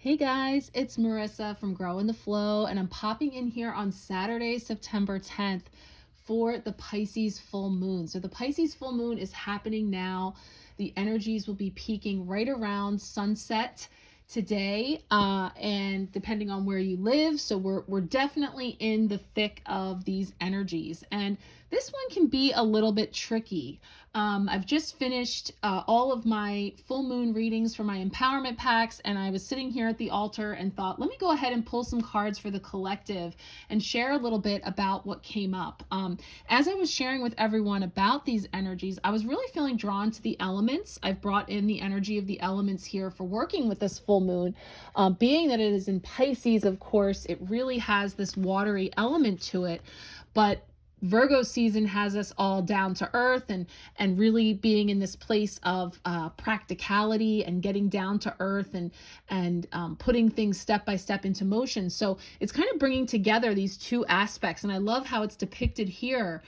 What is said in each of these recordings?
Hey guys, it's Marissa from Grow in the Flow, and I'm popping in here on Saturday, September 10th for the Pisces full moon. So the Pisces full moon is happening now. The energies will be peaking right around sunset today, and depending on where you live. So we're definitely in the thick of these energies, and this one can be a little bit tricky. I've just finished all of my full moon readings for my empowerment packs, and I was sitting here at the altar and thought, let me go ahead and pull some cards for the collective and share a little bit about what came up. As I was sharing with everyone about these energies, I was really feeling drawn to the elements. I've brought in the energy of the elements here for working with this full moon. Being that it is in Pisces, of course, it really has this watery element to it, but Virgo season has us all down to earth and really being in this place of practicality and getting down to earth and putting things step by step into motion. So it's kind of bringing together these two aspects, and I love how it's depicted here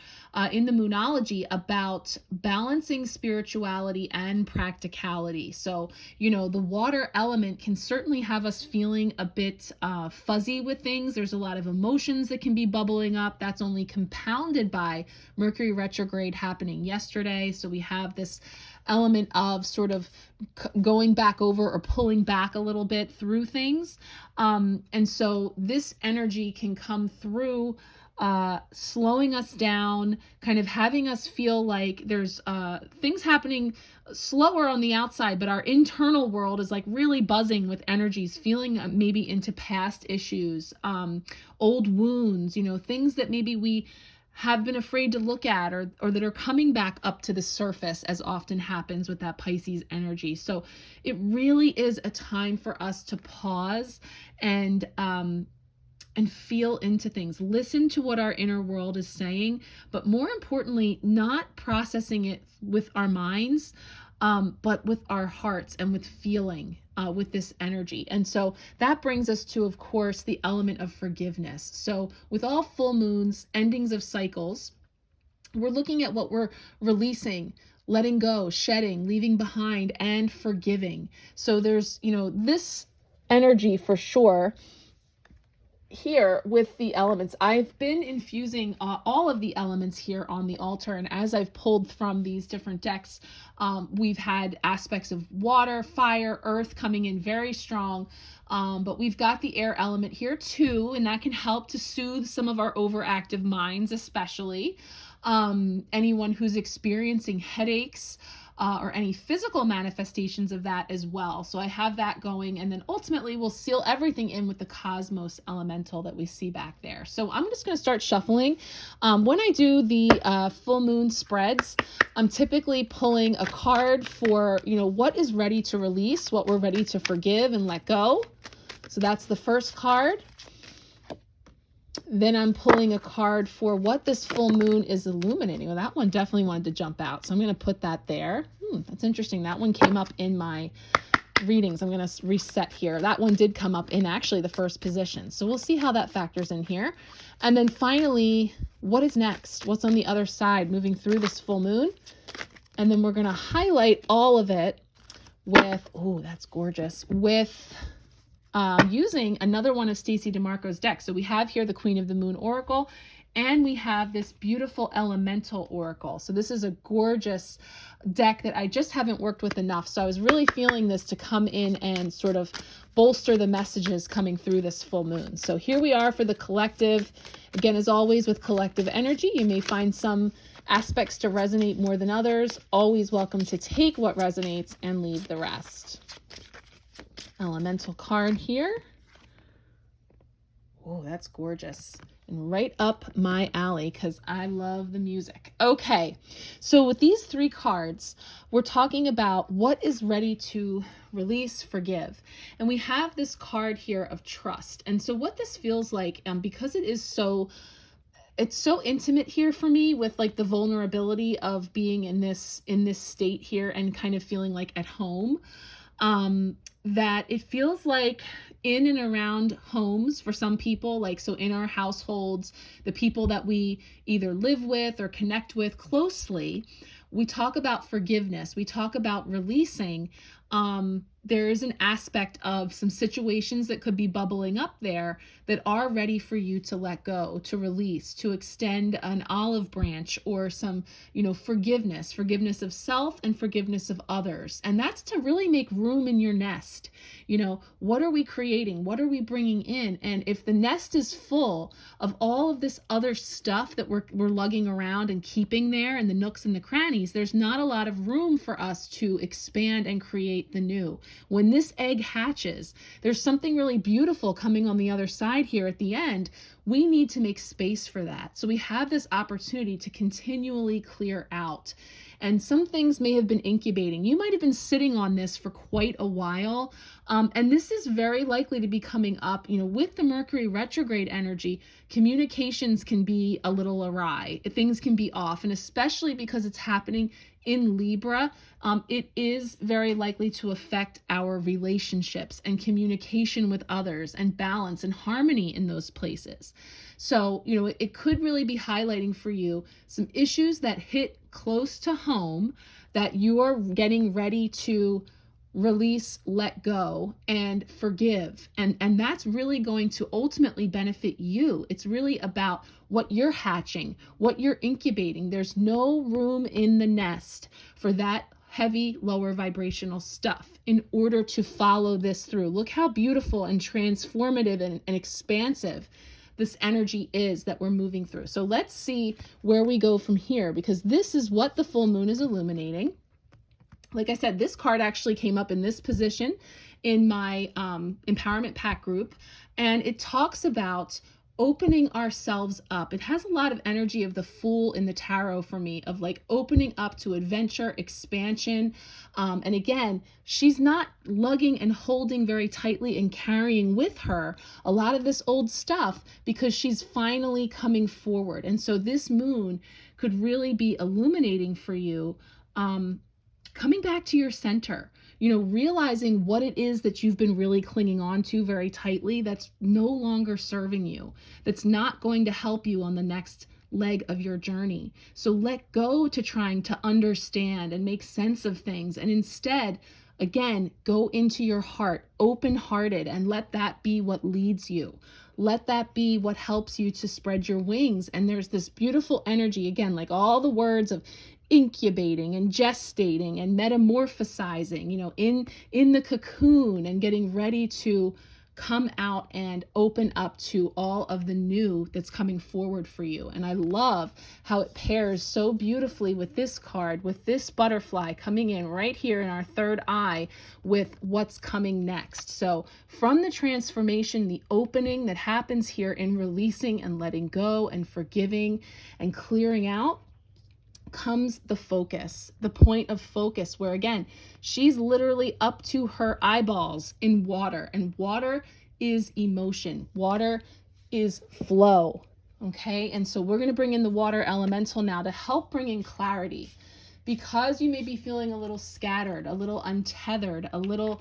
in the Moonology about balancing spirituality and practicality. So the water element can certainly have us feeling a bit fuzzy with things. There's a lot of emotions that can be bubbling up. That's only compounded by Mercury retrograde happening yesterday. So we have this element of sort of going back over or pulling back a little bit through things. And so this energy can come through slowing us down, kind of having us feel like there's things happening slower on the outside, but our internal world is like really buzzing with energies, feeling maybe into past issues, old wounds, things that maybe we have been afraid to look at or that are coming back up to the surface, as often happens with that Pisces energy. So it really is a time for us to pause and feel into things, listen to what our inner world is saying, but more importantly, not processing it with our minds, but with our hearts and with feeling with this energy. And so that brings us to, of course, the element of forgiveness. So with all full moons, endings of cycles, we're looking at what we're releasing, letting go, shedding, leaving behind, and forgiving. So there's, this energy for sure here with the elements. I've been infusing all of the elements here on the altar, and as I've pulled from these different decks, we've had aspects of water, fire, earth coming in very strong, but we've got the air element here too, and that can help to soothe some of our overactive minds, especially anyone who's experiencing headaches, or any physical manifestations of that as well. So I have that going, and then ultimately we'll seal everything in with the cosmos elemental that we see back there. So I'm just going to start shuffling. When I do the full moon spreads, I'm typically pulling a card for, what is ready to release, what we're ready to forgive and let go. So that's the first card. Then I'm pulling a card for what this full moon is illuminating. Well, that one definitely wanted to jump out, so I'm going to put that there. That's interesting. That one came up in my readings. I'm going to reset here. That one did come up in actually the first position. So we'll see how that factors in here. And then finally, what is next? What's on the other side moving through this full moon? And then we're going to highlight all of it with, oh, that's gorgeous, with using another one of Stacey DeMarco's decks. So we have here the Queen of the Moon Oracle, and we have this beautiful Elemental Oracle. So this is a gorgeous deck that I just haven't worked with enough. So I was really feeling this to come in and sort of bolster the messages coming through this full moon. So here we are for the collective. Again, as always with collective energy, you may find some aspects to resonate more than others. Always welcome to take what resonates and leave the rest. Elemental card here. Oh, that's gorgeous. And right up my alley because I love the music. Okay, so with these three cards, we're talking about what is ready to release, forgive. And we have this card here of trust. And so what this feels like, because it is it's so intimate here for me with like the vulnerability of being in this state here and kind of feeling like at home, that it feels like in and around homes for some people, like so in our households, the people that we either live with or connect with closely, we talk about forgiveness, we talk about releasing, there is an aspect of some situations that could be bubbling up there that are ready for you to let go, to release, to extend an olive branch, or some, forgiveness of self and forgiveness of others. And that's to really make room in your nest. What are we creating? What are we bringing in? And if the nest is full of all of this other stuff that we're lugging around and keeping there in the nooks and the crannies, there's not a lot of room for us to expand and create the new. When this egg hatches, there's something really beautiful coming on the other side here at the end. We need to make space for that. So we have this opportunity to continually clear out. And some things may have been incubating. You might have been sitting on this for quite a while. And this is very likely to be coming up, with the Mercury retrograde energy. Communications can be a little awry. Things can be off. And especially because it's happening in Libra, it is very likely to affect our relationships and communication with others and balance and harmony in those places. So, it could really be highlighting for you some issues that hit close to home that you are getting ready to release, let go, and forgive. And that's really going to ultimately benefit you. It's really about what you're hatching, what you're incubating. There's no room in the nest for that heavy, lower vibrational stuff in order to follow this through. Look how beautiful and transformative and expansive this energy is that we're moving through. So let's see where we go from here, because this is what the full moon is illuminating. Like I said, this card actually came up in this position in my empowerment pack group, and it talks about opening ourselves up. It has a lot of energy of the Fool in the tarot for me, of like opening up to adventure, expansion. And again, she's not lugging and holding very tightly and carrying with her a lot of this old stuff, because she's finally coming forward. And so this moon could really be illuminating for you, coming back to your center, realizing what it is that you've been really clinging on to very tightly that's no longer serving you, that's not going to help you on the next leg of your journey. So let go to trying to understand and make sense of things, and instead, again, go into your heart, open-hearted, and let that be what leads you. Let that be what helps you to spread your wings. And there's this beautiful energy, again, like all the words of incubating and gestating and metamorphosizing, in the cocoon, and getting ready to come out and open up to all of the new that's coming forward for you. And I love how it pairs so beautifully with this card, with this butterfly coming in right here in our third eye with what's coming next. So from the transformation, the opening that happens here in releasing and letting go and forgiving and clearing out, comes the focus, the point of focus, where again, she's literally up to her eyeballs in water, and water is emotion. Water is flow. Okay. And so we're going to bring in the water elemental now to help bring in clarity, because you may be feeling a little scattered, a little untethered, a little,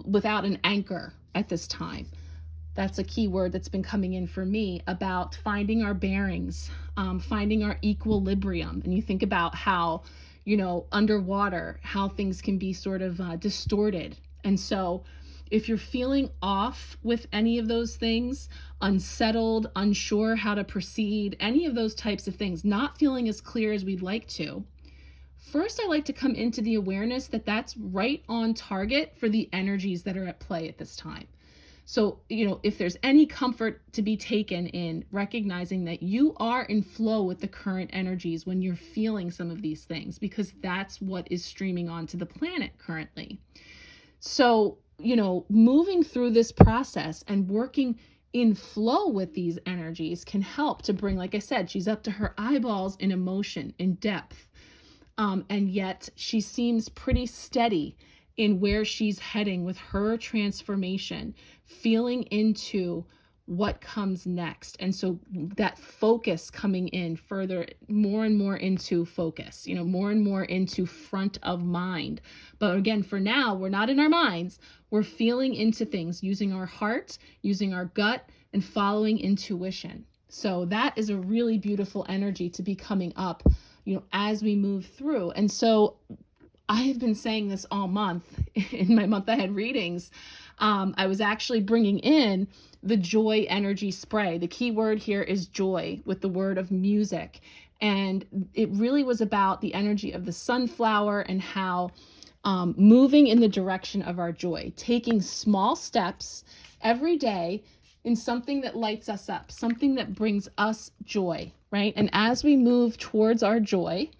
without an anchor at this time. That's a key word that's been coming in for me, about finding our bearings, finding our equilibrium. And you think about how, underwater, how things can be sort of distorted. And so if you're feeling off with any of those things, unsettled, unsure how to proceed, any of those types of things, not feeling as clear as we'd like to, first, I like to come into the awareness that that's right on target for the energies that are at play at this time. So, if there's any comfort to be taken in recognizing that you are in flow with the current energies when you're feeling some of these things, because that's what is streaming onto the planet currently. So, moving through this process and working in flow with these energies can help to bring, like I said, she's up to her eyeballs in emotion, in depth. And yet she seems pretty steady in where she's heading with her transformation, feeling into what comes next. And so that focus coming in further, more and more into focus, more and more into front of mind. But again, for now, we're not in our minds. We're feeling into things, using our heart, using our gut, and following intuition. So that is a really beautiful energy to be coming up, as we move through. And so I have been saying this all month in my month ahead readings. I was actually bringing in the joy energy spray. The key word here is joy with the word of music. And it really was about the energy of the sunflower and how moving in the direction of our joy, taking small steps every day in something that lights us up, something that brings us joy, right? And as we move towards our joy,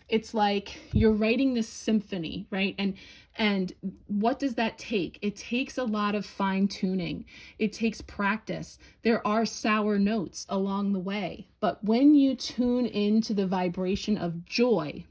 it's like you're writing this symphony, right? And what does that take? It takes a lot of fine tuning. It takes practice. There are sour notes along the way, but when you tune into the vibration of joy,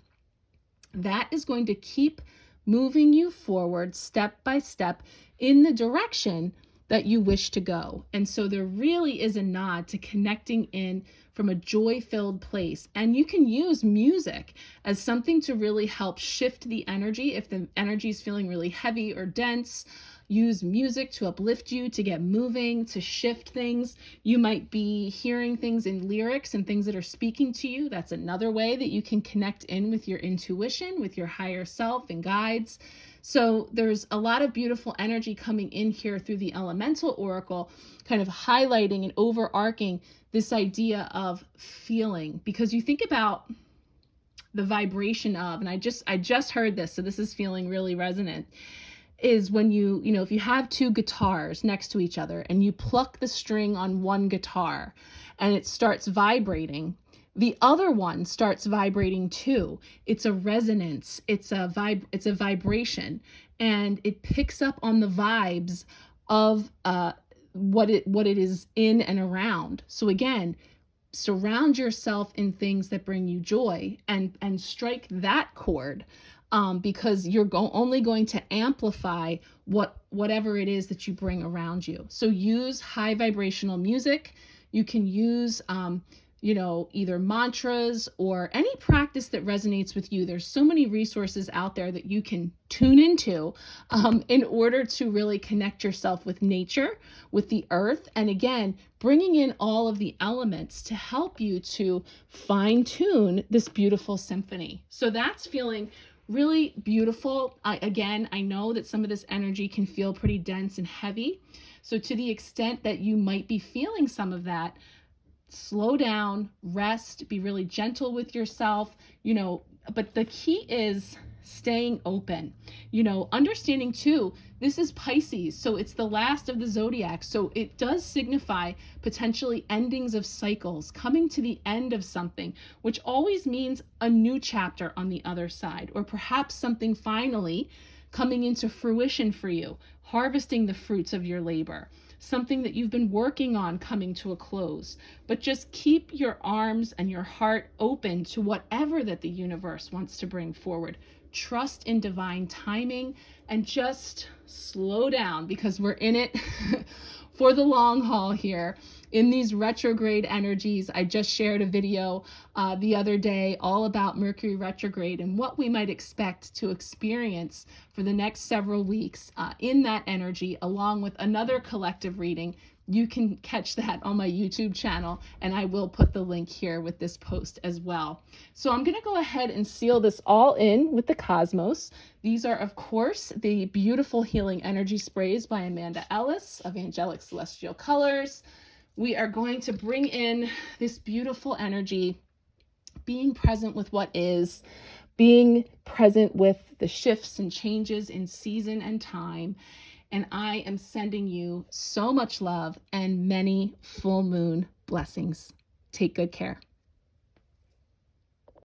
that is going to keep moving you forward step by step in the direction that you wish to go. And so there really is a nod to connecting in from a joy-filled place. And you can use music as something to really help shift the energy. If the energy is feeling really heavy or dense, use music to uplift you, to get moving, to shift things. You might be hearing things in lyrics and things that are speaking to you. That's another way that you can connect in with your intuition, with your higher self and guides. So there's a lot of beautiful energy coming in here through the elemental oracle, kind of highlighting and overarching this idea of feeling. Because you think about the vibration of, and I just heard this, so this is feeling really resonant, is when if you have two guitars next to each other and you pluck the string on one guitar and it starts vibrating, the other one starts vibrating too. It's a resonance, it's a vibration, and it picks up on the vibes of what it is in and around. So again, surround yourself in things that bring you joy and strike that chord. Because you're only going to amplify whatever it is that you bring around you. So use high vibrational music. You can use, either mantras or any practice that resonates with you. There's so many resources out there that you can tune into in order to really connect yourself with nature, with the earth. And again, bringing in all of the elements to help you to fine tune this beautiful symphony. So that's feeling really beautiful. I know that some of this energy can feel pretty dense and heavy. So to the extent that you might be feeling some of that, slow down, rest, be really gentle with yourself, but the key is staying open, understanding too, this is Pisces, so it's the last of the zodiac. So it does signify potentially endings of cycles, coming to the end of something, which always means a new chapter on the other side, or perhaps something finally coming into fruition for you, harvesting the fruits of your labor, something that you've been working on coming to a close. But just keep your arms and your heart open to whatever that the universe wants to bring forward. Trust in divine timing and just slow down, because we're in it for the long haul here in these retrograde energies. I just shared a video the other day all about Mercury retrograde and what we might expect to experience for the next several weeks in that energy, along with another collective reading. You can catch that on my YouTube channel, and I will put the link here with this post as well. So I'm going to go ahead and seal this all in with the cosmos. These are, of course, the beautiful healing energy sprays by Amanda Ellis of Angelic Celestial Colors. We are going to bring in this beautiful energy, being present with what is, being present with the shifts and changes in season and time. And I am sending you so much love and many full moon blessings. Take good care.